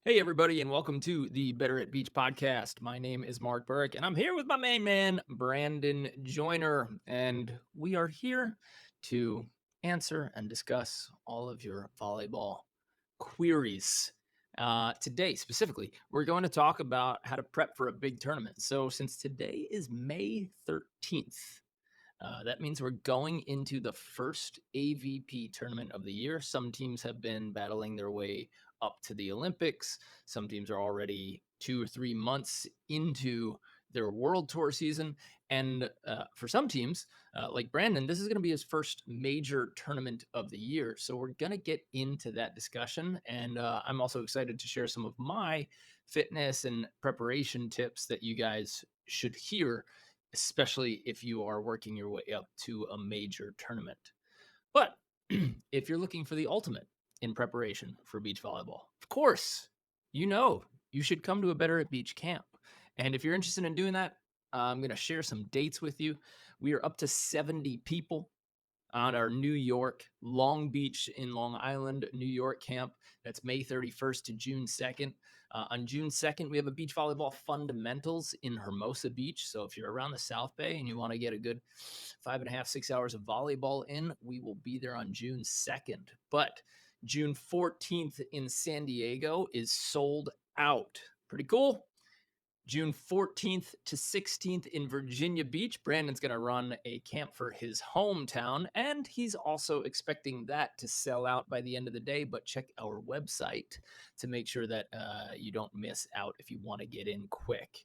Hey, everybody, and welcome to the Better at Beach podcast. My name is Mark Burke, and I'm here with my main man, Brandon Joyner. And we are here to answer and discuss all of your volleyball queries. Today, specifically, we're going to talk about how to prep for a big tournament. So, since today is May 13th, that means we're going into the first AVP tournament of the year. Some teams have been battling their way up to the Olympics. Some teams are already 2 or 3 months into their World Tour season. And for some teams, like Brandon, this is going to be his first major tournament of the year. So we're going to get into that discussion. And I'm also excited to share some of my fitness and preparation tips that you guys should hear, especially if you are working your way up to a major tournament. But if you're looking for the ultimate in preparation for beach volleyball, of course, you know you should come to a Better at Beach camp. And if you're interested in doing that, I'm going to share some dates with you. We are up to 70 people on our New York, Long Beach in Long Island, New York camp. That's May 31st to June 2nd. On June 2nd, we have a beach volleyball fundamentals in Hermosa Beach. So if you're around the South Bay and you want to get a good 5.5, 6 hours of volleyball in, we will be there on June 2nd. But June 14th in San Diego is sold out. Pretty cool. June 14th to 16th in Virginia Beach. Brandon's going to run a camp for his hometown, and he's also expecting that to sell out by the end of the day. But check our website to make sure that you don't miss out if you want to get in quick.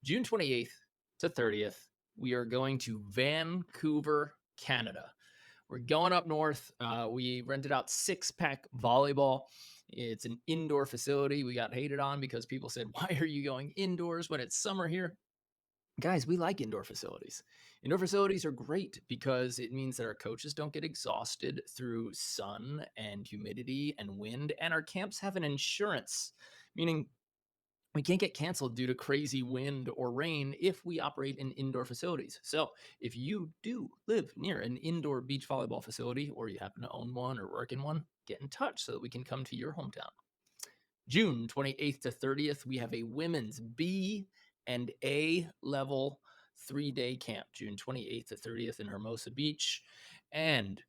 June 28th to 30th, we are going to Vancouver, Canada. We're going up north. We rented out Six Pack Volleyball. It's an indoor facility. We got hated on because people said, "Why are you going indoors when it's summer here?" Guys, we like indoor facilities. Indoor facilities are great because it means that our coaches don't get exhausted through sun and humidity and wind, and our camps have an insurance, meaning we can't get canceled due to crazy wind or rain if we operate in indoor facilities. So, if you do live near an indoor beach volleyball facility or you happen to own one or work in one, get in touch so that we can come to your hometown. June 28th to 30th, we have a women's B and A level 3 day camp, June 28th to 30th in Hermosa Beach. And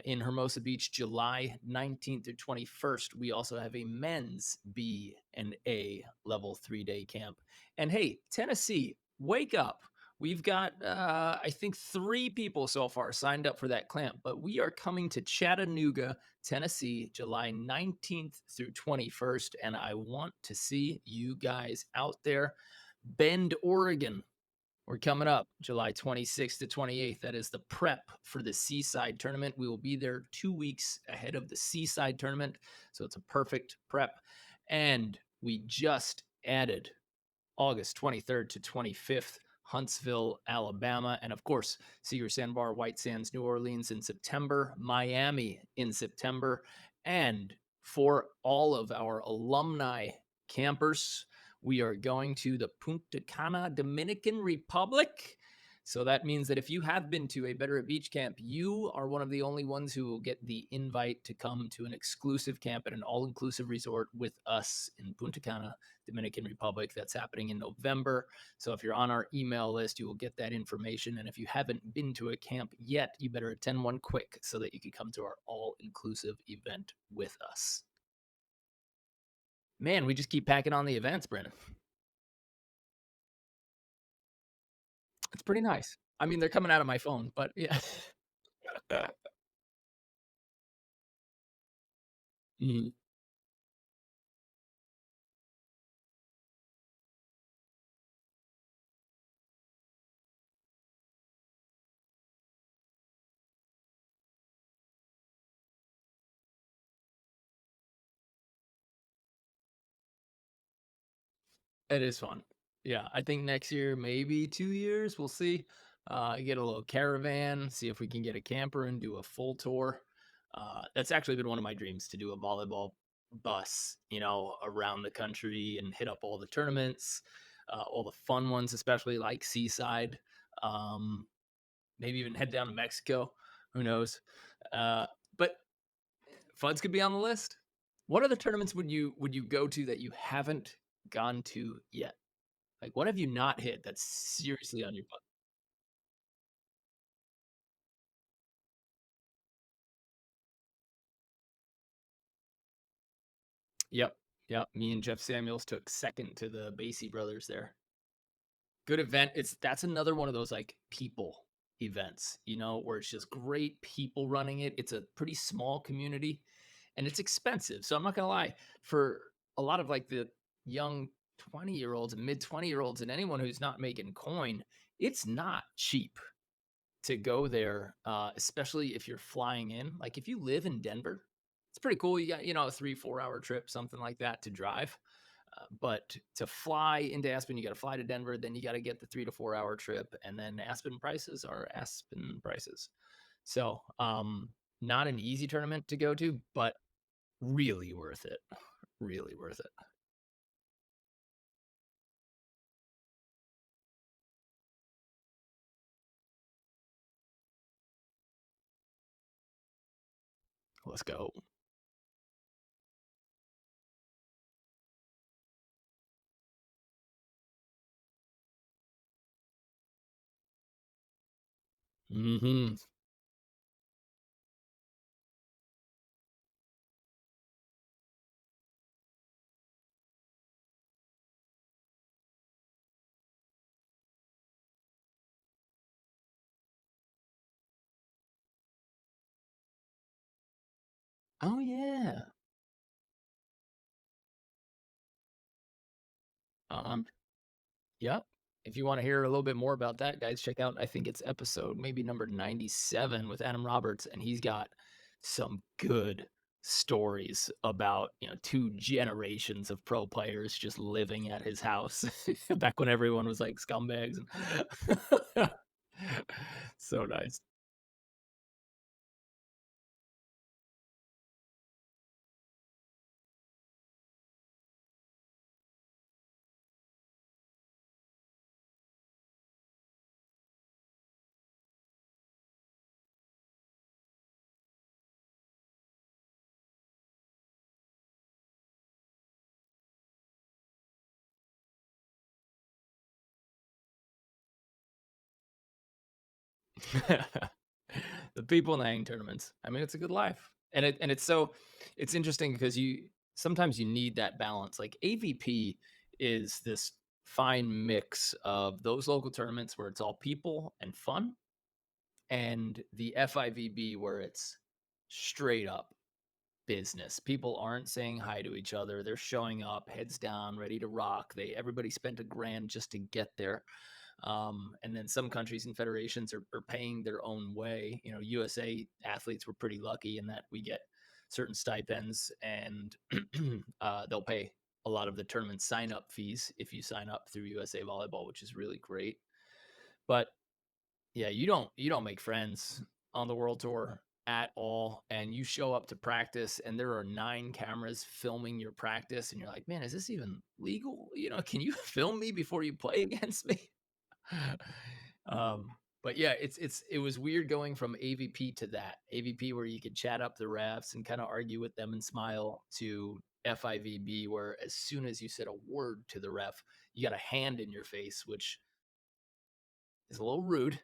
in Hermosa Beach, July 19th through 21st, we also have a men's B and A level 3 day camp. And hey, Tennessee, wake up. We've got, I think, 3 people so far signed up for that camp, but we are coming to Chattanooga, Tennessee, July 19th through 21st. And I want to see you guys out there. Bend, Oregon, we're coming up July 26th to 28th. That is the prep for the Seaside tournament. We will be there 2 weeks ahead of the Seaside tournament. So it's a perfect prep. And we just added August 23rd to 25th, Huntsville, Alabama. And of course, Cedar Sandbar, White Sands, New Orleans in September, Miami in September. And for all of our alumni campers, we are going to the Punta Cana, Dominican Republic. So that means that if you have been to a Better at Beach camp, you are one of the only ones who will get the invite to come to an exclusive camp at an all inclusive resort with us in Punta Cana, Dominican Republic. That's happening in November. So if you're on our email list, you will get that information. And if you haven't been to a camp yet, you better attend one quick so that you can come to our all inclusive event with us. Man, we just keep packing on the events, Brandon. It's pretty nice. I mean, they're coming out of my phone, but yeah. Mhm. It is fun. Yeah, I think next year, maybe 2 years, we'll see. Get a little caravan, see if we can get a camper and do a full tour. That's actually been one of my dreams to do a volleyball bus, around the country and hit up all the tournaments, all the fun ones, especially like Seaside. Um, Maybe even head down to Mexico. Who knows? Uh, but funds could be on the list. What other tournaments would you go to that you haven't gone to yet? Like, what have you not hit that's seriously on your butt? Yep, yep. Me and Jeff Samuels took second to the Basie brothers there. Good event. That's another one of those, like, people events, where it's just great people running it. It's a pretty small community, and it's expensive, so I'm not gonna lie, for a lot of, like, the young 20-year-olds and mid-20-year-olds and anyone who's not making coin, it's not cheap to go there, especially if you're flying in. Like, if you live in Denver, it's pretty cool. You got, a 3, 4 hour trip, something like that to drive. But to fly into Aspen, you got to fly to Denver, then you got to get the 3 to 4 hour trip, and then Aspen prices are Aspen prices. So, not an easy tournament to go to, but really worth it. Really worth it. Let's go. Hmm. Oh yeah. Um, Yep. If you wanna hear a little bit more about that, guys, check out I think it's episode maybe number 97 with Adam Roberts, and he's got some good stories about, 2 generations of pro players just living at his house back when everyone was like scumbags and so nice. The people in the hang tournaments. I mean, it's a good life. It's interesting because you sometimes you need that balance. Like AVP is this fine mix of those local tournaments where it's all people and fun, and the FIVB where it's straight up business. People aren't saying hi to each other. They're showing up, heads down, ready to rock. Everybody spent a grand just to get there. And then some countries and federations are paying their own way. USA athletes were pretty lucky in that we get certain stipends, and they'll pay a lot of the tournament sign up fees if you sign up through USA Volleyball, which is really great. But yeah, you don't make friends on the world tour at all, and you show up to practice and there are 9 cameras filming your practice and you're like, "Man, is this even legal? Can you film me before you play against me?" Um, but yeah, it was weird going from AVP to that. AVP where you could chat up the refs and kind of argue with them and smile, to FIVB where as soon as you said a word to the ref, you got a hand in your face, which is a little rude.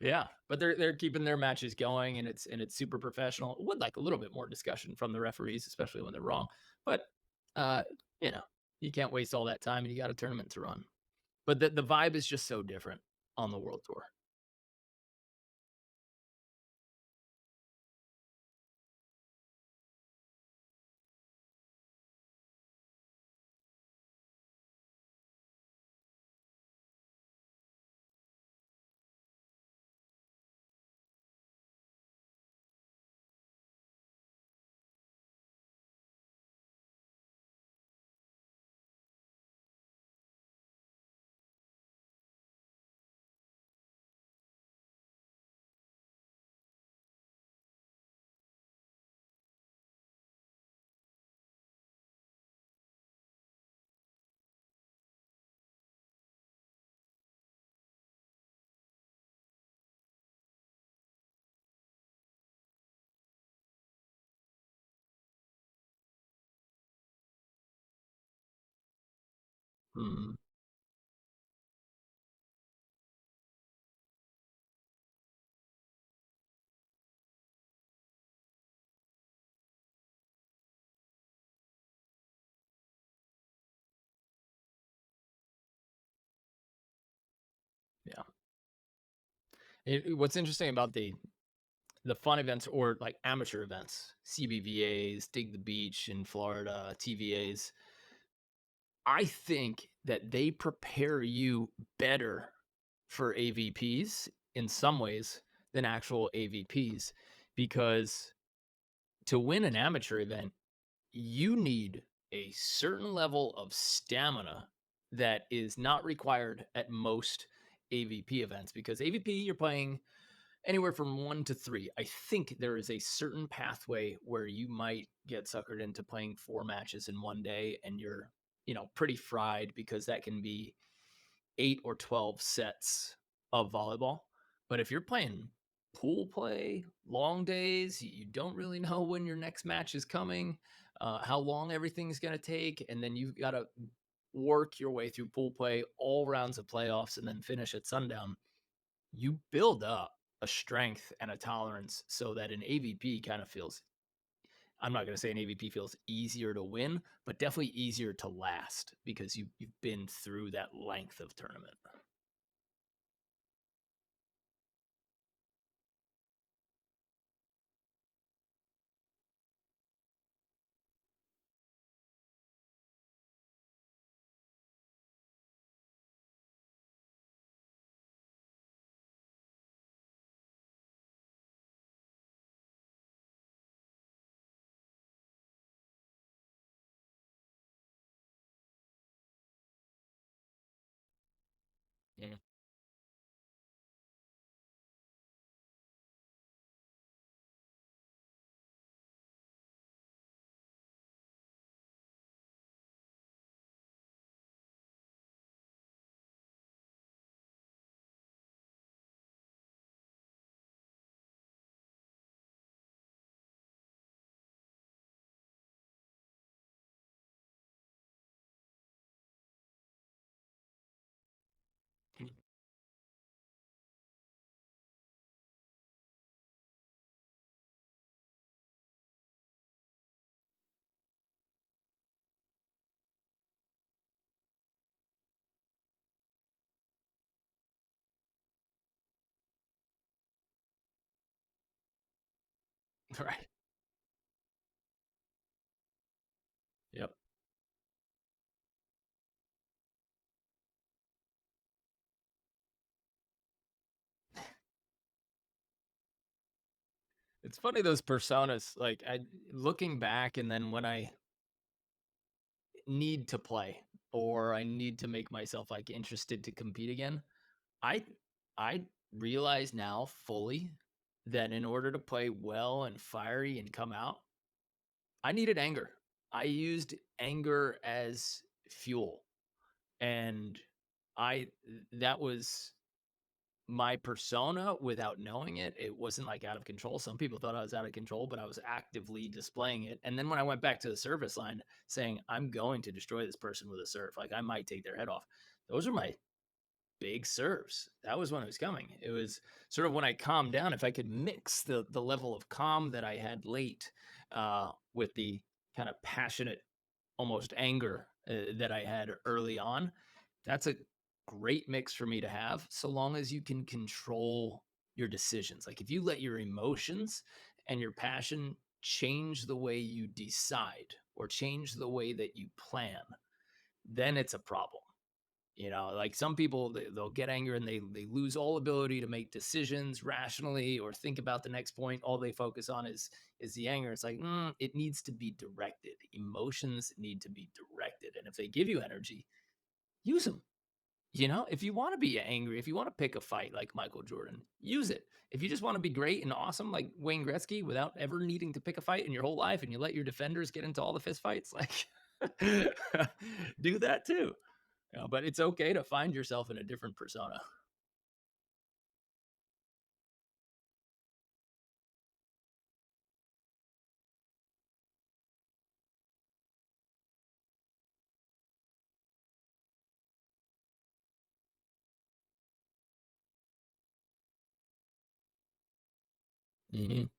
Yeah, but they're keeping their matches going, and it's super professional. Would like a little bit more discussion from the referees, especially when they're wrong. But uh, you know, you can't waste all that time, and you got a tournament to run. But the vibe is just so different on the world tour. Mhm. Yeah. What's interesting about the fun events or like amateur events, CBVAs, Dig the Beach in Florida, TVAs, I think that they prepare you better for AVPs in some ways than actual AVPs because to win an amateur event, you need a certain level of stamina that is not required at most AVP events because AVP you're playing anywhere from 1 to 3. I think there is a certain pathway where you might get suckered into playing 4 matches in one day and you're, pretty fried because that can be 8 or 12 sets of volleyball. But if you're playing pool play, long days, you don't really know when your next match is coming, how long everything's going to take, and then you've got to work your way through pool play, all rounds of playoffs, and then finish at sundown. You build up a strength and a tolerance so that an AVP kind of feels, I'm not going to say an AVP feels easier to win, but definitely easier to last because you've been through that length of tournament. Yeah. Right. Yep. It's funny those personas, like I looking back and then when I need to play or I need to make myself like interested to compete again, I I realize now fully that in order to play well and fiery and come out, I needed anger. I used anger as fuel and I that was my persona without knowing it. It wasn't like out of control. Some people thought I was out of control, but I was actively displaying it. And then when I went back to the service line saying, I'm going to destroy this person with a serve, like I might take their head off. Those are my big serves. That was when it was coming. It was sort of when I calmed down. If I could mix the level of calm that I had late with the kind of passionate, almost anger that I had early on, that's a great mix for me to have. So long as you can control your decisions. Like if you let your emotions and your passion change the way you decide or change the way that you plan, then it's a problem. Like some people they'll get angry and they lose all ability to make decisions rationally or think about the next point. All they focus on is the anger. It's like it needs to be directed. Emotions need to be directed, and if they give you energy, use them. If you want to be angry, if you want to pick a fight like Michael Jordan, use it. If you just want to be great and awesome like Wayne Gretzky without ever needing to pick a fight in your whole life and you let your defenders get into all the fist fights, like do that too. But it's okay to find yourself in a different persona. Mhm.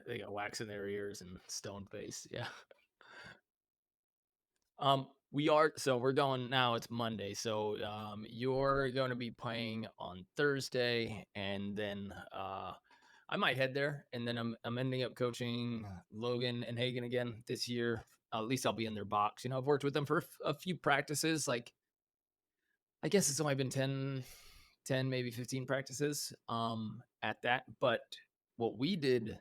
They got wax in their ears and stone face. Yeah. We are so we're going now. It's Monday, so you're going to be playing on Thursday, and then I might head there, and then I'm ending up coaching Logan and Hagen again this year. At least I'll be in their box. I've worked with them for a few practices. Like I guess it's only been 10, maybe 15 practices at that. But what we did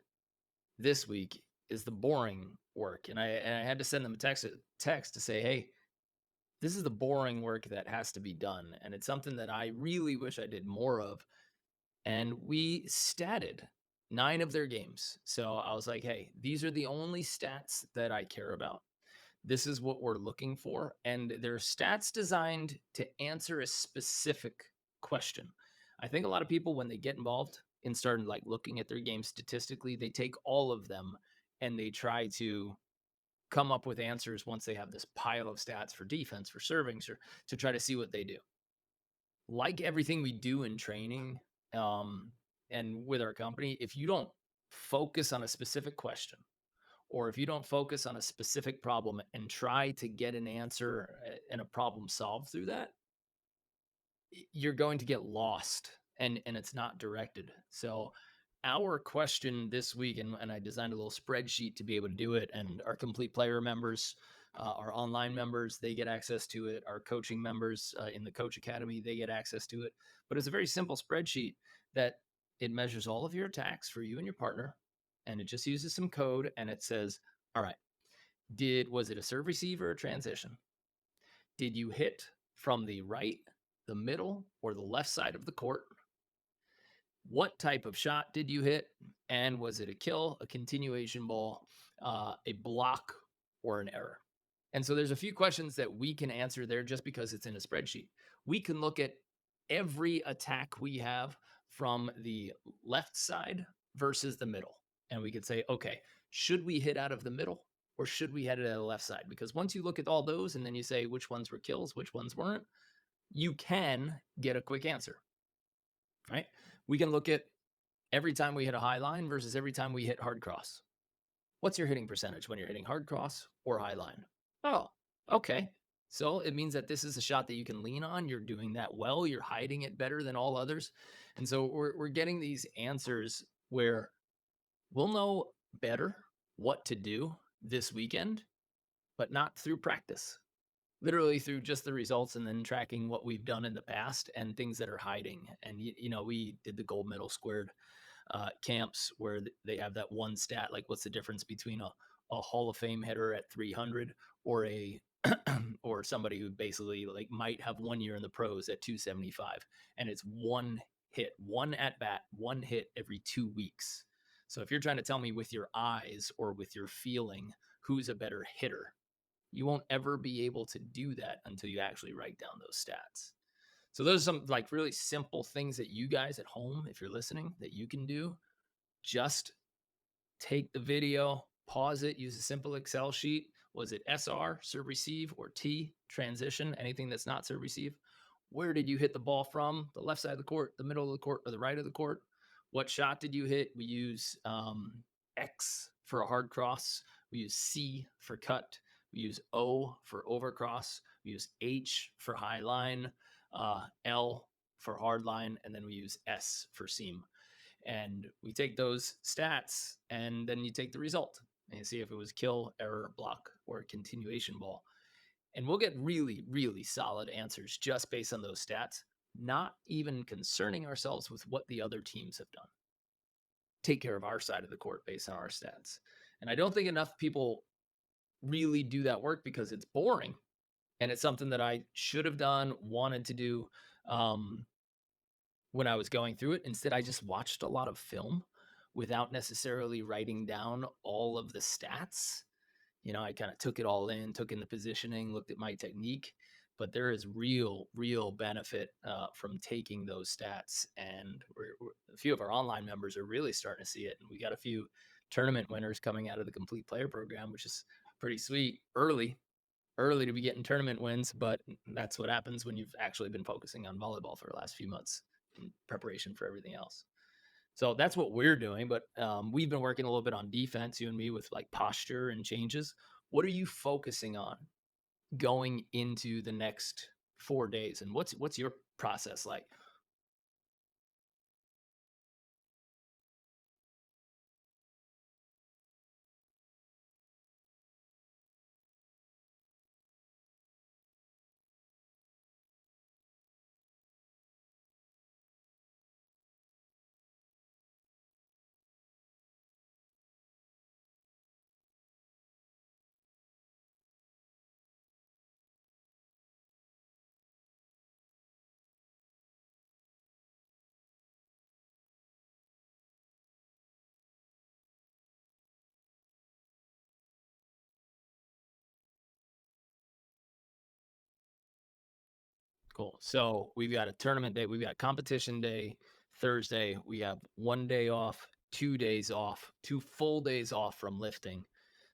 this week is the boring work, and I had to send them a text to say, hey, this is the boring work that has to be done. And it's something that I really wish I did more of. And we statted 9 of their games. So I was like, hey, these are the only stats that I care about. This is what we're looking for. And they're stats designed to answer a specific question. I think a lot of people, when they get involved in starting like looking at their game statistically, they take all of them and they try to come up with answers once they have this pile of stats for defense, for serving, or to try to see what they do. Like everything we do in training um, and with our company, if you don't focus on a specific question or if you don't focus on a specific problem and try to get an answer and a problem solved through that, you're going to get lost and it's not directed. So our question this week, and I designed a little spreadsheet to be able to do it, and our complete player members, our online members, they get access to it. Our coaching members in the coach academy, they get access to it. But it's a very simple spreadsheet that it measures all of your attacks for you and your partner, and it just uses some code, and it says, all right, was it a serve receive or a transition? Did you hit from the right, the middle, or the left side of the court? What type of shot did you hit? And was it a kill, a continuation ball, a block, or an error? And so there's a few questions that we can answer there just because it's in a spreadsheet. We can look at every attack we have from the left side versus the middle. And we could say, okay, should we hit out of the middle or should we hit it out of the left side? Because once you look at all those and then you say which ones were kills, which ones weren't, you can get a quick answer, right? We can look at every time we hit a high line versus every time we hit hard cross. What's your hitting percentage when you're hitting hard cross or high line? Oh, okay. So it means that this is a shot that you can lean on. You're doing that well. You're hiding it better than all others. And so we're getting these answers where we'll know better what to do this weekend, but not through practice. Literally through just the results and then tracking what we've done in the past and things that are hiding. And, we did the gold medal squared camps where they have that one stat, like what's the difference between a Hall of Fame hitter at 300 or a or somebody who basically like might have 1 year in the pros at 275, and it's one hit, one at bat, one hit every 2 weeks. So if you're trying to tell me with your eyes or with your feeling who's a better hitter, you won't ever be able to do that until you actually write down those stats. So those are some like really simple things that you guys at home, if you're listening, that you can do. Just take the video, pause it, use a simple Excel sheet. Was it SR, serve receive, or T, transition, anything that's not serve receive? Where did you hit the ball from? The left side of the court, the middle of the court, or the right of the court? What shot did you hit? We use X for a hard cross. We use C for cut. We use O for overcross. We use H for high line, L for hard line, and then we use S for seam. And we take those stats and then you take the result and you see if it was kill, error, block, or a continuation ball. And we'll get really, really solid answers just based on those stats, not even concerning ourselves with what the other teams have done. Take care of our side of the court based on our stats. And I don't think enough people really do that work because it's boring. And it's something that I should have done, wanted to do. When I was going through it. Instead, I just watched a lot of film without necessarily writing down all of the stats. I kind of took it all in, took in the positioning, looked at my technique, but there is real benefit from taking those stats. And a few of our online members are really starting to see it. And we got a few tournament winners coming out of the complete player program, which is pretty sweet. Early to be getting tournament wins, but that's what happens when you've actually been focusing on volleyball for the last few months in preparation for everything else. So that's what we're doing. But we've been working a little bit on defense, you and me, with like posture and changes. What are you focusing on going into the next 4 days, and what's your process like? Cool. So we've got a tournament day, we've got competition day Thursday, we have 1 day off, 2 days off, 2 full days off from lifting.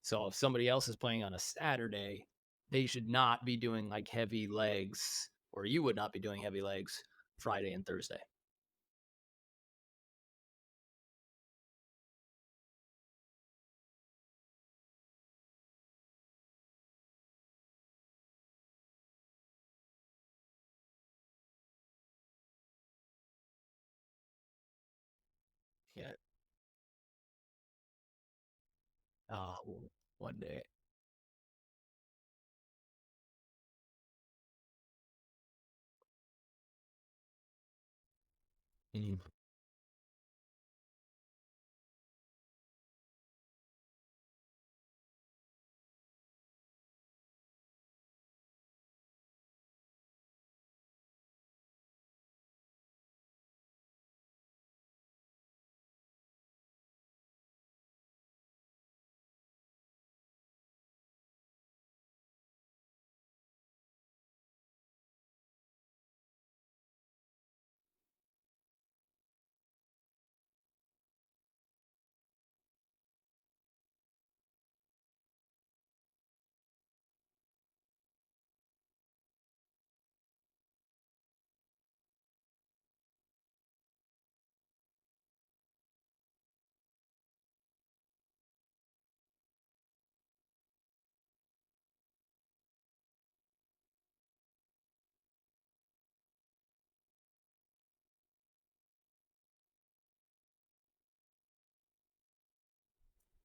So if somebody else is playing on a Saturday, they should not be doing like heavy legs, or you would not be doing heavy legs Friday and Thursday. Yeah. Uh, 1 day. Mm.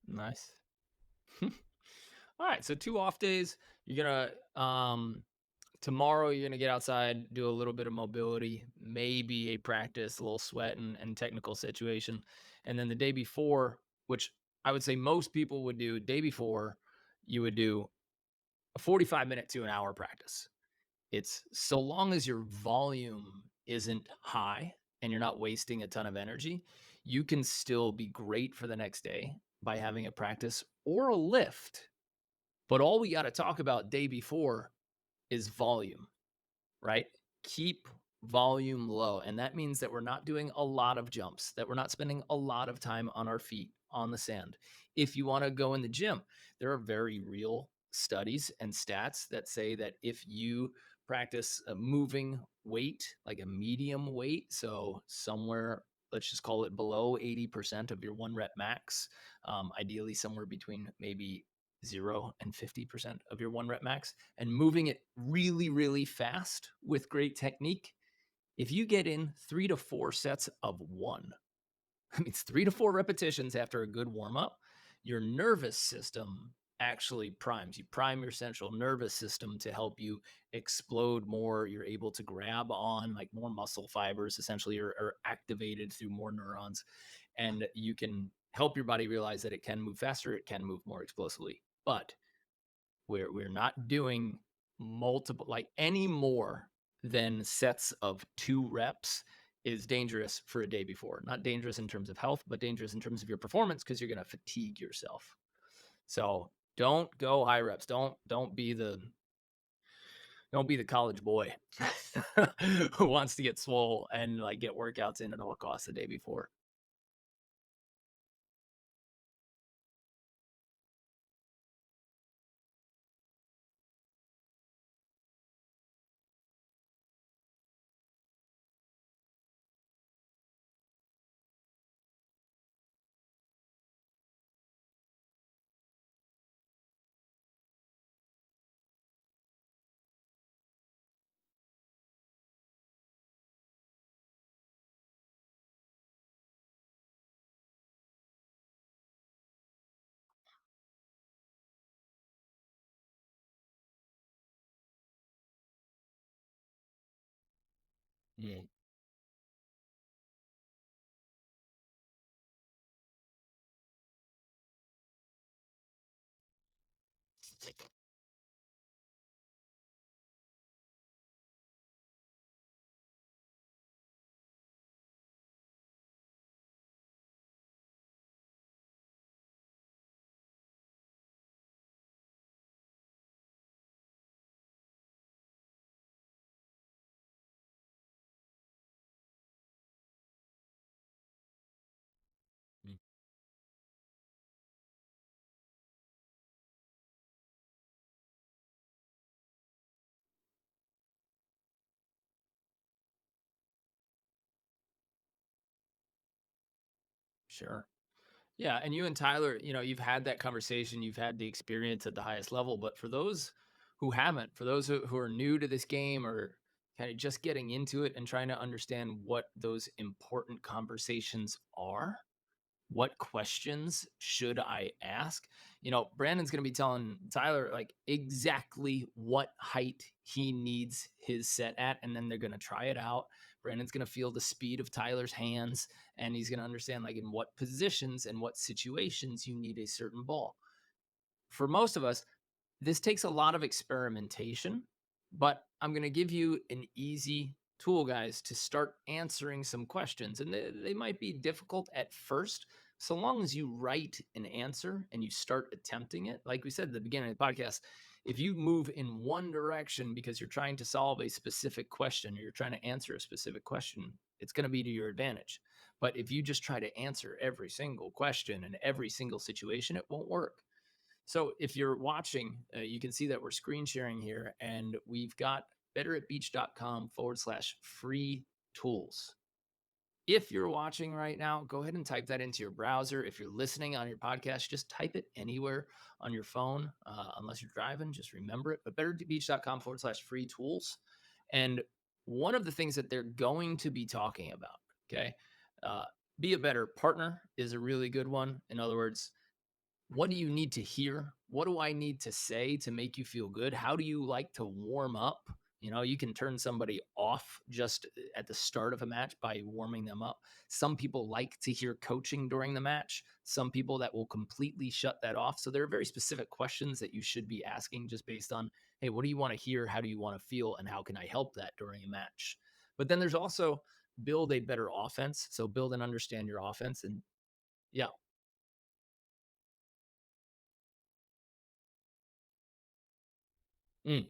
Nice. All right, so 2 off days. You're gonna tomorrow you're gonna get outside, do a little bit of mobility, maybe a practice, a little sweat and technical situation. And then the day before, which I would say most people would do, day before, you would do a 45-minute to an hour practice. It's so long as your volume isn't high and you're not wasting a ton of energy, you can still be great for the next day by having a practice or a lift. But all we got to talk about day before is volume, right? Keep volume low. And that means that we're not doing a lot of jumps, that we're not spending a lot of time on our feet on the sand. If you want to go in the gym, there are very real studies and stats that say that if you practice a moving weight, like a medium weight, so somewhere, let's just call it below 80% of your 1 rep max, ideally somewhere between maybe 0 and 50% of your 1 rep max, and moving it really, really fast with great technique. If you get in 3 to 4 sets of one, I mean, it's 3 to 4 repetitions after a good warm up, your nervous system actually primes. You prime your central nervous system to help you explode more. You're able to grab on like more muscle fibers, essentially, are activated through more neurons. And you can help your body realize that it can move faster, it can move more explosively. But we're not doing multiple, like any more than sets of 2 reps is dangerous for a day before. Not dangerous in terms of health, but dangerous in terms of your performance because you're going to fatigue yourself. So don't go high reps. Don't be the college boy who wants to get swole and like get workouts in at all costs the day before. Mm. Mm. Sure. Yeah, and you and Tyler, you've had that conversation, you've had the experience at the highest level, but for those who haven't, for those who are new to this game or kind of just getting into it and trying to understand what those important conversations are, what questions should I ask? Brandon's going to be telling Tyler like exactly what height he needs his set at, and then they're going to try it out. Brandon's going to feel the speed of Tyler's hands, and he's going to understand like in what positions and what situations you need a certain ball. For most of us, this takes a lot of experimentation, but I'm going to give you an easy tool, guys, to start answering some questions. And they might be difficult at first. So long as you write an answer and you start attempting it, like we said at the beginning of the podcast, if you move in one direction because you're trying to solve a specific question or you're trying to answer a specific question, it's going to be to your advantage. But if you just try to answer every single question and every single situation, it won't work. So if you're watching, you can see that we're screen sharing here and we've got betteratbeach.com/free tools. If you're watching right now, go ahead and type that into your browser. If you're listening on your podcast, just type it anywhere on your phone, unless you're driving, just remember it. But betterbeach.com/free tools. And one of the things that they're going to be talking about, okay, uh, be a better partner is a really good one. In other words, what do you need to hear? What do I need to say to make you feel good? How do you like to warm up? You can turn somebody off just at the start of a match by warming them up. Some people like to hear coaching during the match. Some people that will completely shut that off. So there are very specific questions that you should be asking just based on, hey, what do you want to hear? How do you want to feel? And how can I help that during a match? But then there's also build a better offense. So build and understand your offense. And yeah. Mm.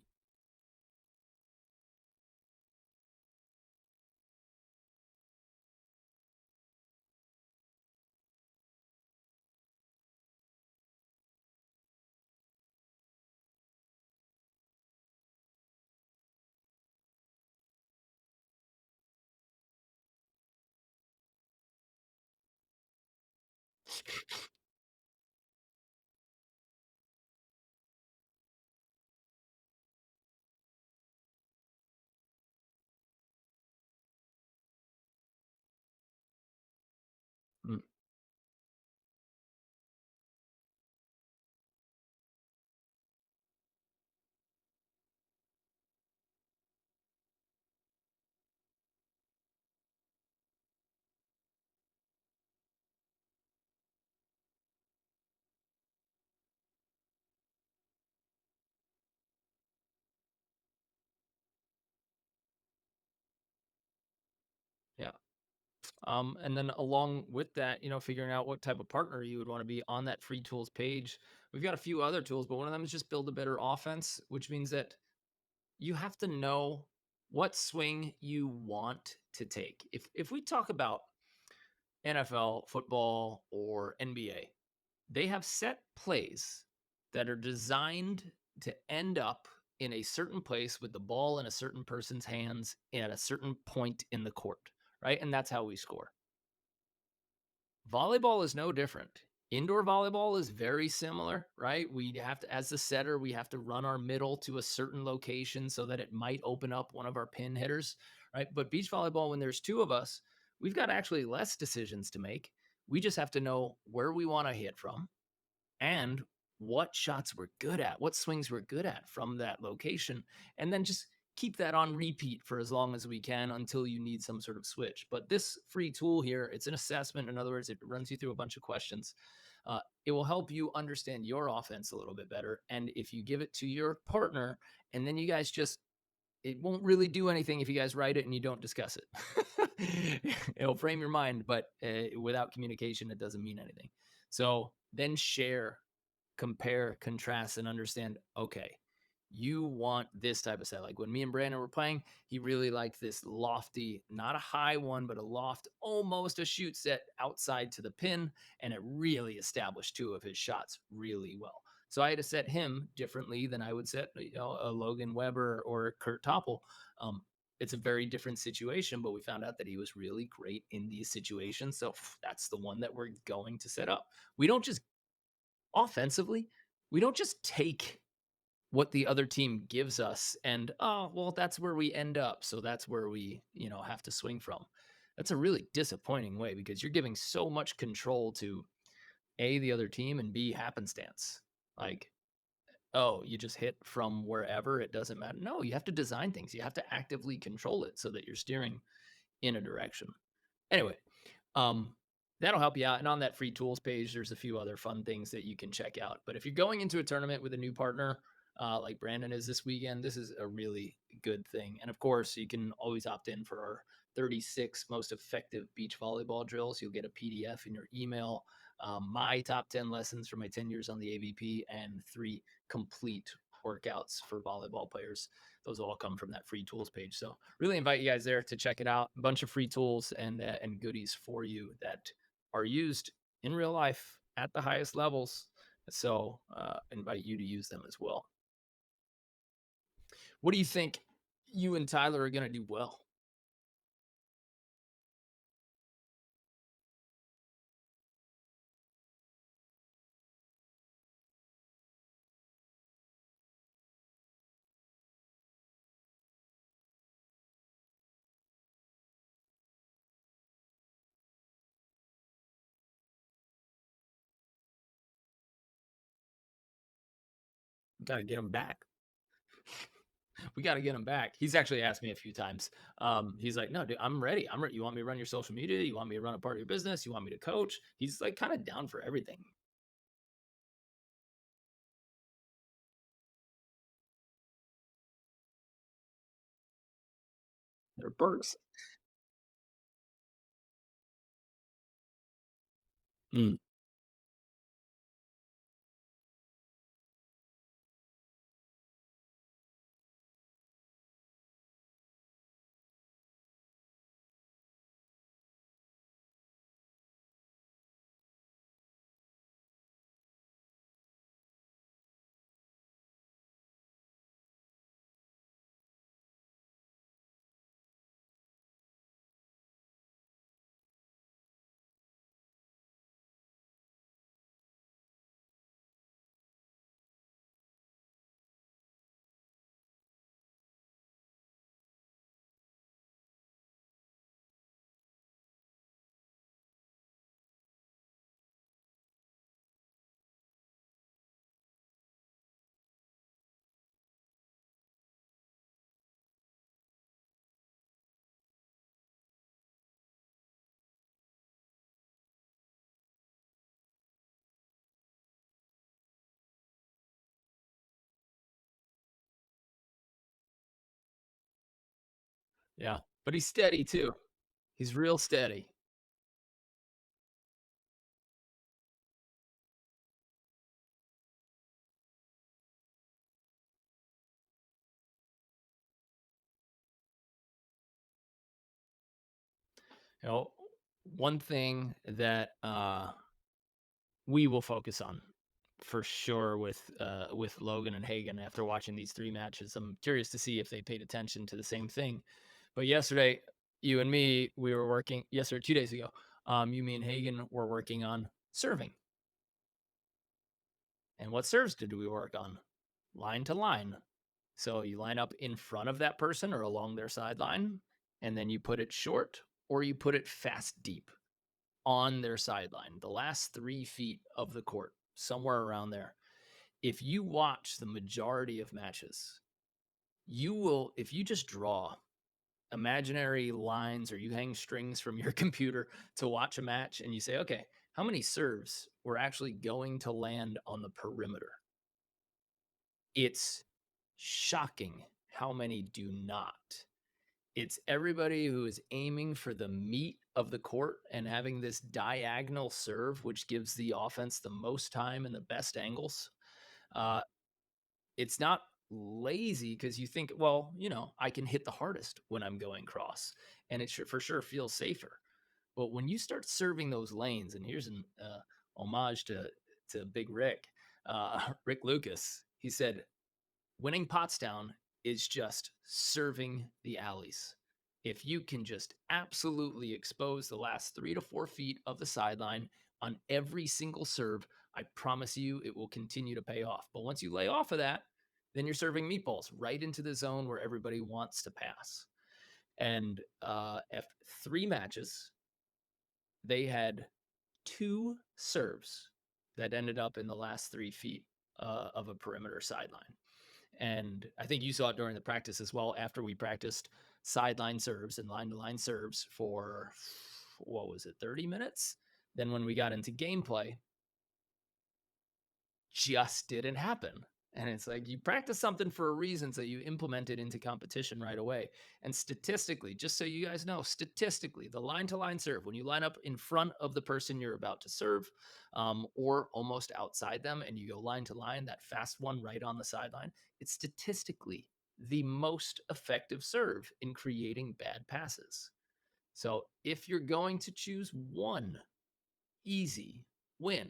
Mm. Yeah. And then along with that, figuring out what type of partner you would want to be on that free tools page. We've got a few other tools, but one of them is just build a better offense, which means that you have to know what swing you want to take. If we talk about NFL, football, or NBA, they have set plays that are designed to end up in a certain place with the ball in a certain person's hands at a certain point in the court, right? And that's how we score. Volleyball is no different. Indoor volleyball is very similar, right? We have to, as the setter, we have to run our middle to a certain location so that it might open up one of our pin hitters, right? But beach volleyball, when there's two of us, we've got actually less decisions to make. We just have to know where we want to hit from and what shots we're good at, what swings we're good at from that location. And then just keep that on repeat for as long as we can until you need some sort of switch. But this free tool here, it's an assessment. In other words, it runs you through a bunch of questions. It will help you understand your offense a little bit better. And if you give it to your partner, and then you guys just, it won't really do anything if you guys write it and you don't discuss it. It'll frame your mind, but without communication, it doesn't mean anything. So then share, compare, contrast, and understand, okay, you want this type of set. Like when me and Brandon were playing, he really liked this lofty, not a high one, but a loft, almost a shoot set outside to the pin. And it really established two of his shots really well. So I had to set him differently than I would set, a Logan Weber or Kurt Topple. Um, it's a very different situation, but we found out that he was really great in these situations. So that's the one that we're going to set up. We don't just offensively, we don't just take what the other team gives us and, oh, well, that's where we end up. So that's where we, have to swing from. That's a really disappointing way because you're giving so much control to A, the other team, and B, happenstance. Like, oh, you just hit from wherever, it doesn't matter. No, you have to design things. You have to actively control it so that you're steering in a direction. Anyway, um, that'll help you out. And on that free tools page, there's a few other fun things that you can check out. But if you're going into a tournament with a new partner, like Brandon is this weekend, this is a really good thing. And of course, you can always opt in for our 36 most effective beach volleyball drills. You'll get a PDF in your email, my top 10 lessons for my 10 years on the AVP, and 3 complete workouts for volleyball players. Those all come from that free tools page. So really invite you guys there to check it out. A bunch of free tools and goodies for you that are used in real life at the highest levels. So invite you to use them as well. What do you think you and Tyler are going to do well? Got to get him back. We got to get him back. He's actually asked me a few times. He's like, "No, dude, I'm ready. I'm ready. You want me to run your social media? You want me to run a part of your business? You want me to coach?" He's like kind of down for everything. They're perks. Mm, yeah, but he's steady too. He's real steady. You know, one thing that we will focus on for sure with Logan and Hagen after watching these 3 matches. I'm curious to see if they paid attention to the same thing. But yesterday, you and me, we were working yesterday, 2 days ago. You, me, and Hagen were working on serving. And what serves did we work on? Line to line. So you line up in front of that person or along their sideline, and then you put it short or you put it fast deep on their sideline, the last 3 feet of the court, somewhere around there. If you watch the majority of matches, you will, if you just draw imaginary lines or you hang strings from your computer to watch a match and you say, okay, how many serves were actually going to land on the perimeter? It's shocking how many do not. It's everybody who is aiming for the meat of the court and having this diagonal serve, which gives the offense the most time and the best angles. Uh, it's not lazy because you think, well, I can hit the hardest when I'm going cross, and it for sure feels safer. But when you start serving those lanes, and here's an homage to Big Rick, Rick Lucas, he said, winning Pottstown is just serving the alleys. If you can just absolutely expose the last 3 to 4 feet of the sideline on every single serve, I promise you it will continue to pay off. But once you lay off of that, then you're serving meatballs right into the zone where everybody wants to pass. And after 3 matches, they had 2 serves that ended up in the last 3 feet of a perimeter sideline. And I think you saw it during the practice as well. After we practiced sideline serves and line to line serves for what was it, 30 minutes? Then when we got into gameplay, just didn't happen. And it's like you practice something for a reason, so you implement it into competition right away. And statistically, just so you guys know, statistically, the line to line serve, when you line up in front of the person you're about to serve, or almost outside them, and you go line to line, that fast one right on the sideline, it's statistically the most effective serve in creating bad passes. So if you're going to choose one easy win,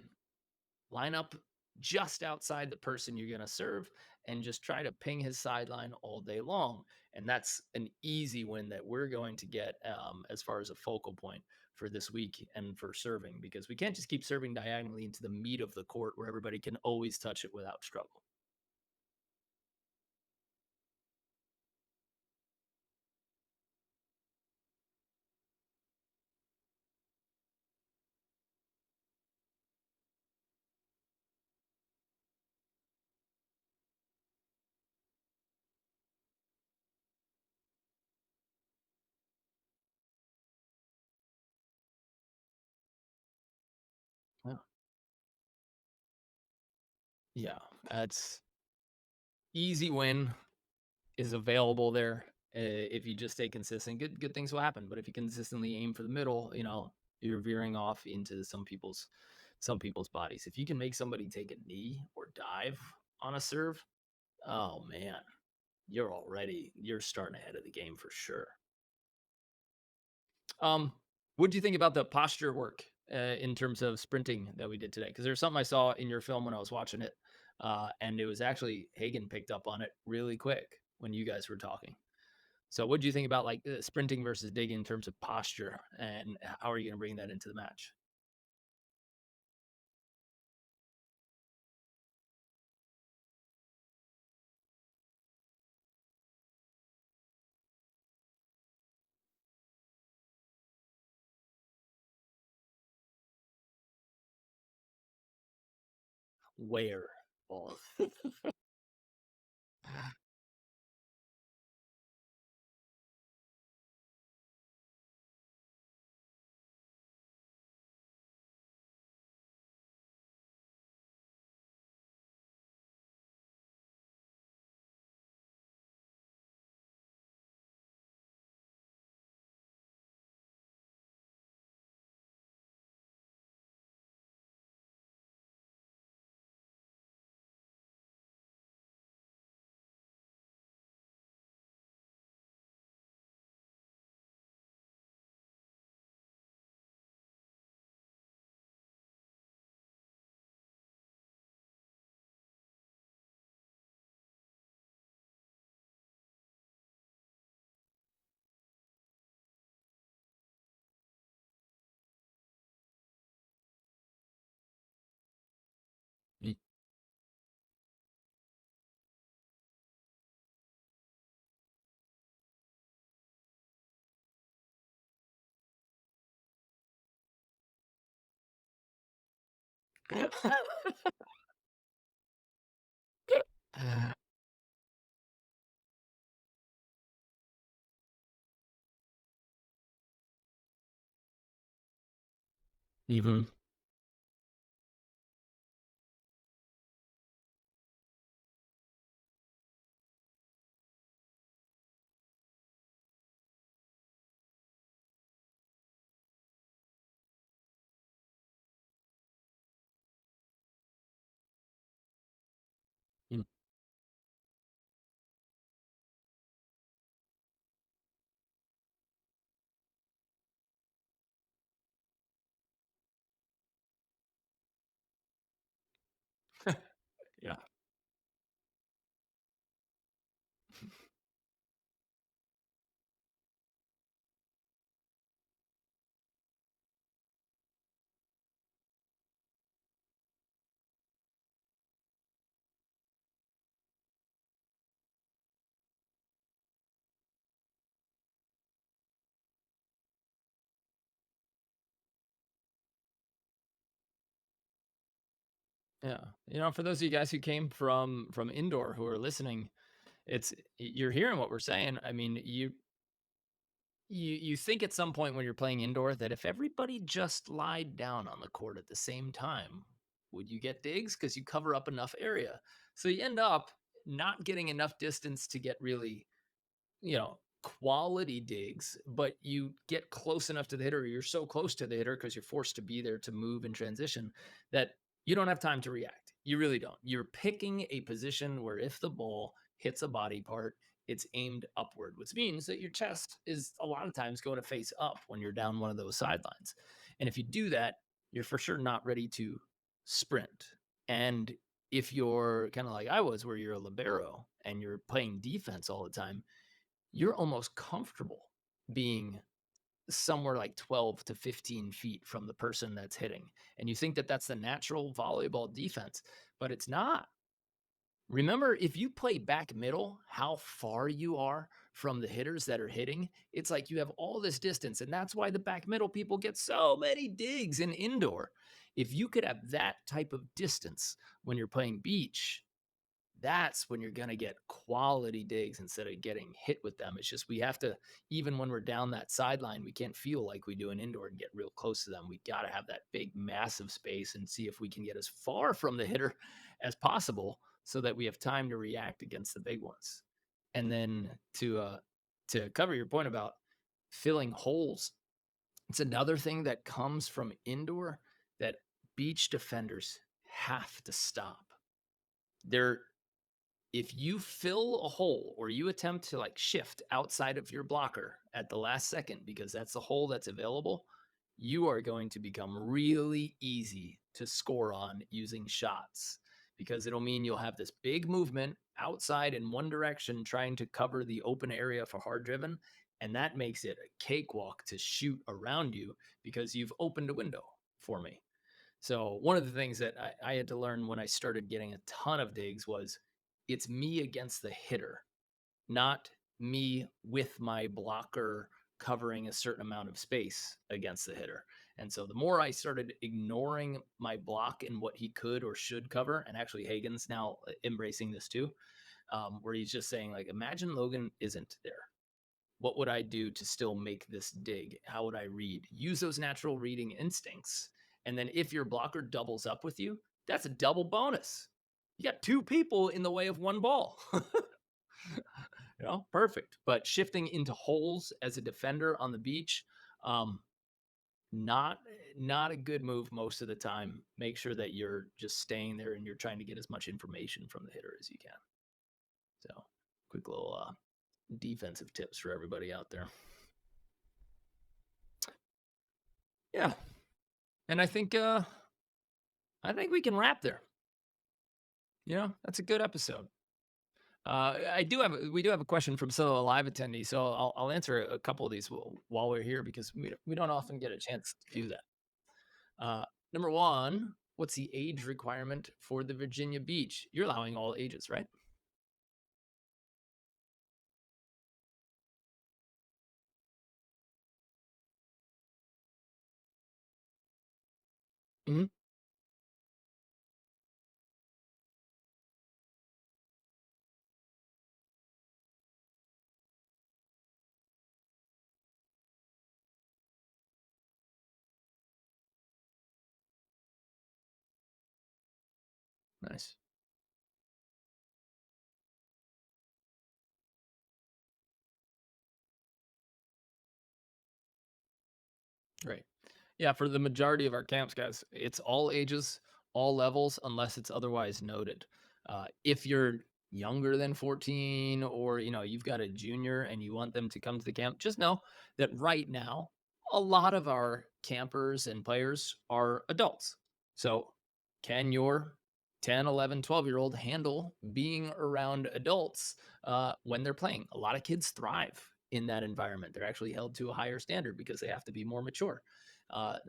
line up just outside the person you're going to serve and just try to ping his sideline all day long. And that's an easy win that we're going to get as far as a focal point for this week and for serving, because we can't just keep serving diagonally into the meat of the court where everybody can always touch it without struggle. Yeah. Yeah, that's easy win is available there. If you just stay consistent, good things will happen. But if you consistently aim for the middle, you're veering off into some people's bodies. If you can make somebody take a knee or dive on a serve, oh man, you're starting ahead of the game for sure. What do you think about the posture work in terms of sprinting that we did today? Because there's something I saw in your film when I was watching it, and it was actually Hagen picked up on it really quick when you guys were talking. So, what do you think about like sprinting versus digging in terms of posture, and how are you going to bring that into the match? Where? Well, Even mm, yeah. Yeah. For those of you guys who came from indoor who are listening, you're hearing what we're saying. I mean, you think at some point when you're playing indoor that if everybody just lied down on the court at the same time, would you get digs? Because you cover up enough area. So you end up not getting enough distance to get really quality digs, but you get close enough to the hitter, or you're so close to the hitter because you're forced to be there to move and transition that you don't have time to react. You really don't. You're picking a position where if the ball hits a body part, it's aimed upward, which means that your chest is a lot of times going to face up when you're down one of those sidelines. And if you do that, you're for sure not ready to sprint. And if you're kind of like I was, where you're a libero and you're playing defense all the time, you're almost comfortable being somewhere like 12 to 15 feet from the person that's hitting. And you think that that's the natural volleyball defense, but it's not. Remember, if you play back middle, how far you are from the hitters that are hitting, it's like you have all this distance. And that's why the back middle people get so many digs in indoor. If you could have that type of distance when you're playing beach, that's when you're going to get quality digs instead of getting hit with them. It's just we have to, even when we're down that sideline, we can't feel like we do an indoor and get real close to them. We got to have that big, massive space and see if we can get as far from the hitter as possible so that we have time to react against the big ones. And then to cover your point about filling holes, it's another thing that comes from indoor that beach defenders have to stop. They're If you fill a hole or you attempt to like shift outside of your blocker at the last second because that's the hole that's available, you are going to become really easy to score on using shots because it'll mean you'll have this big movement outside in one direction trying to cover the open area for hard driven. And that makes it a cakewalk to shoot around you because you've opened a window for me. So one of the things that I had to learn when I started getting a ton of digs was it's me against the hitter, not me with my blocker covering a certain amount of space against the hitter. And so the more I started ignoring my block and what he could or should cover, and actually Hagen's now embracing this too, where he's just saying like, imagine Logan isn't there. What would I do to still make this dig? How would I read? Use those natural reading instincts. And then if your blocker doubles up with you, that's a double bonus. You got two people in the way of one ball. Perfect. But shifting into holes as a defender on the beach, um, not not a good move most of the time. Make sure that you're just staying there and you're trying to get as much information from the hitter as you can. So, quick little defensive tips for everybody out there. Yeah, and I think we can wrap there. That's a good episode. We do have a question from some of the live attendees, so I'll answer a couple of these while we're here because we don't often get a chance to do that. Number one, what's the age requirement for the Virginia Beach? You're allowing all ages, right? Hmm. Nice. Great. Yeah, for the majority of our camps, guys, it's all ages, all levels, unless it's otherwise noted. If you're younger than 14 or you've got a junior and you want them to come to the camp, just know that right now a lot of our campers and players are adults. So can your 10, 11, 12-year old handle being around adults when they're playing? A lot of kids thrive in that environment. They're actually held to a higher standard because they have to be more mature.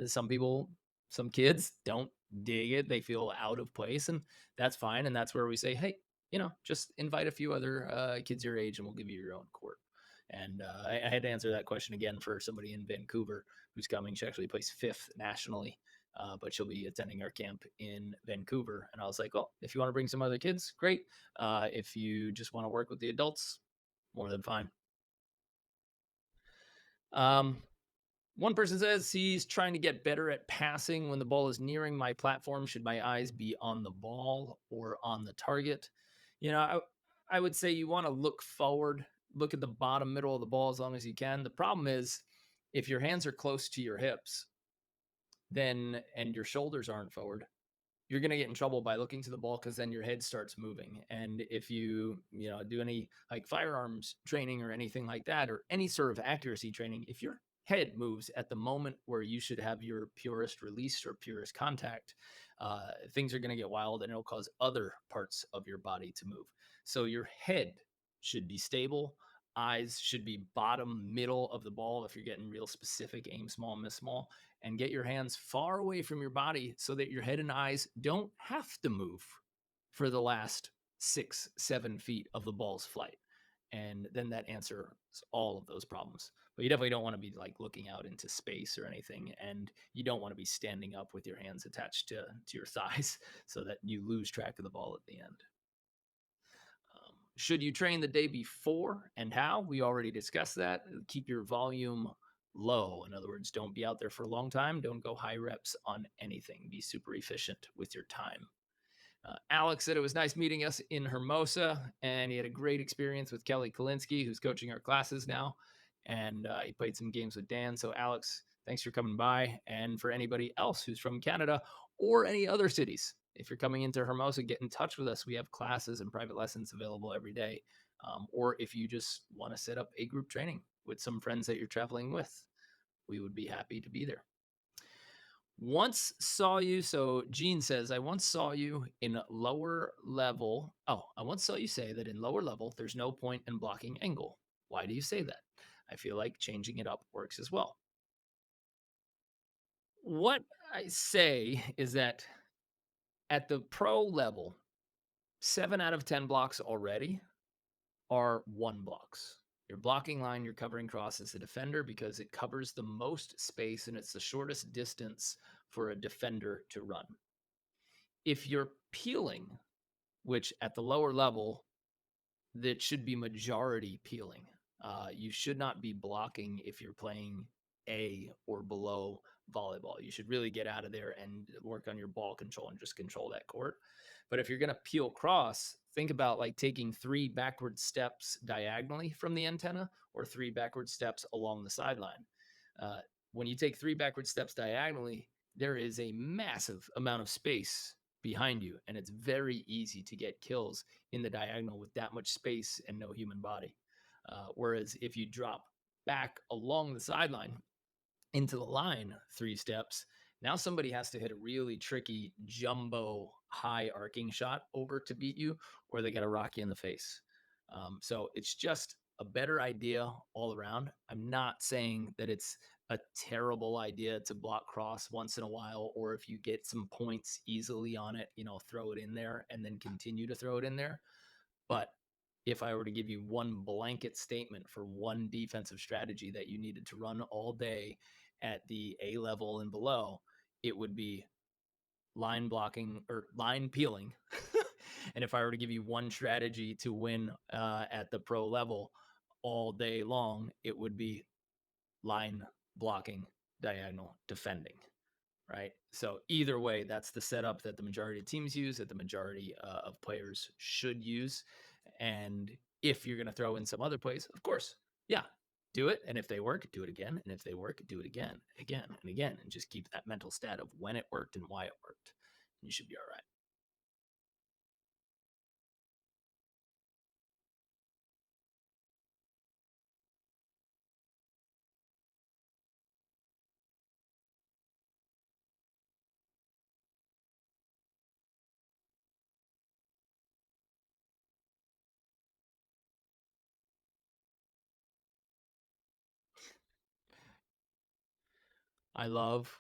Some people, some kids don't dig it. They feel out of place, and that's fine. And that's where we say, hey, just invite a few other kids your age, and we'll give you your own court. And I had to answer that question again for somebody in Vancouver who's coming. She actually plays fifth nationally, but she'll be attending our camp in Vancouver. And I was like, well, if you want to bring some other kids, great. If you just want to work with the adults, more than fine. Um, One person says he's trying to get better at passing when the ball is nearing my platform. Should my eyes be on the ball or on the target? You know, I would say you want to look forward, look at the bottom middle of the ball as long as you can. The problem is if your hands are close to your hips, then and your shoulders aren't forward, you're going to get in trouble by looking to the ball because then your head starts moving. And if you do any like firearms training or anything like that, or any sort of accuracy training, if your head moves at the moment where you should have your purest release or purest contact, things are going to get wild and it'll cause other parts of your body to move. So your head should be stable. Eyes should be bottom middle of the ball. If you're getting real specific, aim small, miss small, and get your hands far away from your body so that your head and eyes don't have to move for the last 6, 7 feet of the ball's flight. And then that answers all of those problems. But you definitely don't want to be like looking out into space or anything. And you don't want to be standing up with your hands attached to your thighs so that you lose track of the ball at the end. Should you train the day before and how? We already discussed that. Keep your volume low. In other words, don't be out there for a long time. Don't go high reps on anything. Be super efficient with your time. Alex said it was nice meeting us in Hermosa, and he had a great experience with Kelly Kalinsky, who's coaching our classes now. And he played some games with Dan. So, Alex, thanks for coming by. And for anybody else who's from Canada or any other cities, if you're coming into Hermosa, get in touch with us. We have classes and private lessons available every day. Or if you just want to set up a group training with some friends that you're traveling with, we would be happy to be there. Once saw you. So Gene says, I once saw you in lower level. Oh, I once saw you say that in lower level, there's no point in blocking angle. Why do you say that? I feel like changing it up works as well. What I say is that at the pro level, 7 out of 10 blocks already are one blocks. Your blocking line, you're covering cross as a defender because it covers the most space and it's the shortest distance for a defender to run. If you're peeling, which at the lower level, that should be majority peeling. You should not be blocking if you're playing A or below volleyball. You should really get out of there and work on your ball control and just control that court. But if you're going to peel cross, think about like taking 3 backward steps diagonally from the antenna or 3 backward steps along the sideline. Uh, when you take 3 backward steps diagonally, there is a massive amount of space behind you, and it's very easy to get kills in the diagonal with that much space and no human body. Whereas if you drop back along the sideline into the line 3 steps, now somebody has to hit a really tricky jumbo high arcing shot over to beat you, or they got to rock you in the face. So it's just a better idea all around. I'm not saying that it's a terrible idea to block cross once in a while, or if you get some points easily on it, throw it in there and then continue to throw it in there. But if I were to give you one blanket statement for one defensive strategy that you needed to run all day at the A level and below, it would be line blocking or line peeling. And if I were to give you one strategy to win at the pro level all day long, it would be line blocking, diagonal defending, right? So either way, that's the setup that the majority of teams use, that the majority of players should use. And if you're going to throw in some other plays, of course, yeah, do it. And if they work, do it again. And if they work, do it again, again, and again, and just keep that mental stat of when it worked and why it worked. You should be all right. I love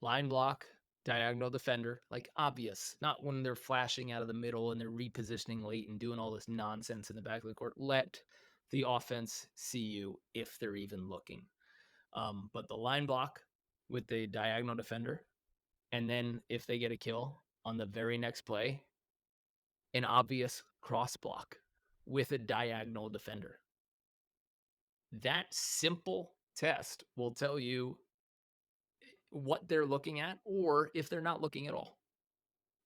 line block, diagonal defender, like obvious, not when they're flashing out of the middle and they're repositioning late and doing all this nonsense in the back of the court. Let the offense see you if they're even looking. But the line block with the diagonal defender, and then if they get a kill on the very next play, an obvious cross block with a diagonal defender. That simple test will tell you what they're looking at or if they're not looking at all.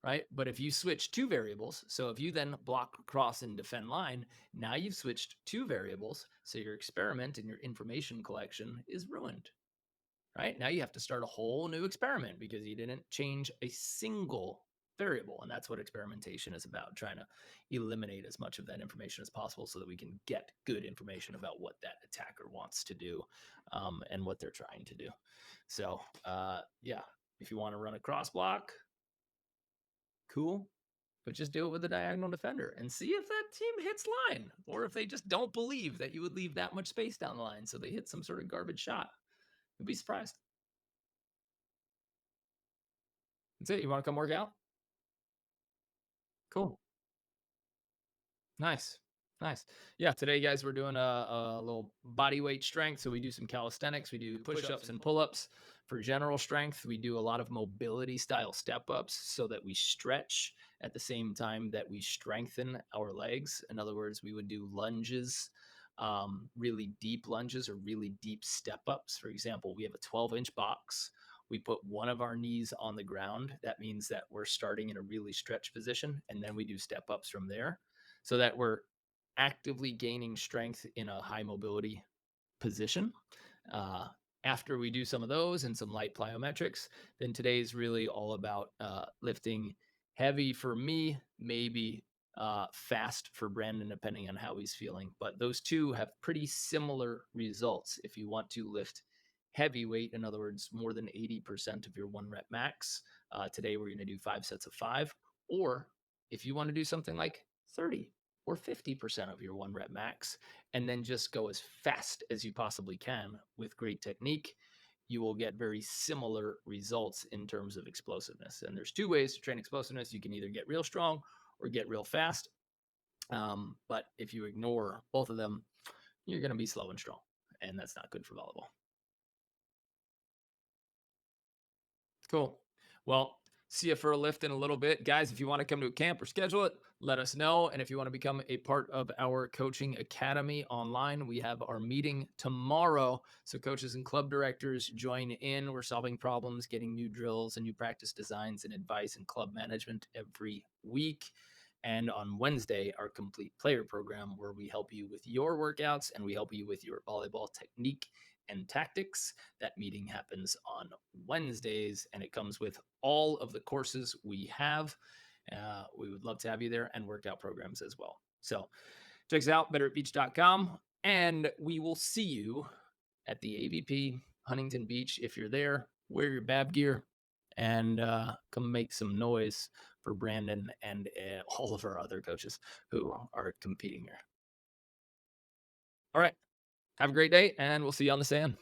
Right? But if you switch two variables, so if you then block, cross, and defend line, now you've switched two variables. So your experiment and your information collection is ruined. Right? Now you have to start a whole new experiment because you didn't change a single variable. And that's what experimentation is about, trying to eliminate as much of that information as possible so that we can get good information about what that attacker wants to do and what they're trying to do. So, yeah, if you want to run a cross block, cool, but just do it with a diagonal defender and see if that team hits line or if they just don't believe that you would leave that much space down the line. So they hit some sort of garbage shot. You'd be surprised. That's it. You want to come work out? Cool. Nice. Nice. Yeah, today, guys, we're doing a little body weight strength. So we do some calisthenics, we do push ups and pull ups. For general strength, we do a lot of mobility style step ups so that we stretch at the same time that we strengthen our legs. In other words, we would do lunges, really deep lunges or really deep step ups. For example, we have a 12-inch box. We put one of our knees on the ground. That means that we're starting in a really stretched position, and then we do step ups from there so that we're actively gaining strength in a high mobility position. Uh, After we do some of those and some light plyometrics, then today is really all about lifting heavy for me, maybe fast for Brandon, depending on how he's feeling. But those two have pretty similar results. If you want to lift heavyweight, in other words, more than 80% of your one rep max, today we're going to do 5 sets of 5. Or if you want to do something like 30 or 50% of your one rep max, and then just go as fast as you possibly can with great technique, you will get very similar results in terms of explosiveness. And there's two ways to train explosiveness. You can either get real strong or get real fast. But if you ignore both of them, you're going to be slow and strong. And that's not good for volleyball. Cool. Well, see you for a lift in a little bit. Guys, if you want to come to a camp or schedule it, let us know. And if you want to become a part of our coaching academy online, we have our meeting tomorrow. So coaches and club directors join in. We're solving problems, getting new drills and new practice designs and advice and club management every week. And on Wednesday, our complete player program, where we help you with your workouts and we help you with your volleyball technique and tactics. That meeting happens on Wednesdays, and it comes with all of the courses we have. We would love to have you there, and workout programs as well. So check us out, betteratbeach.com, and we will see you at the AVP Huntington Beach. If you're there, wear your BAB gear and come make some noise for Brandon and all of our other coaches who are competing here. All right. Have a great day, and we'll see you on the sand.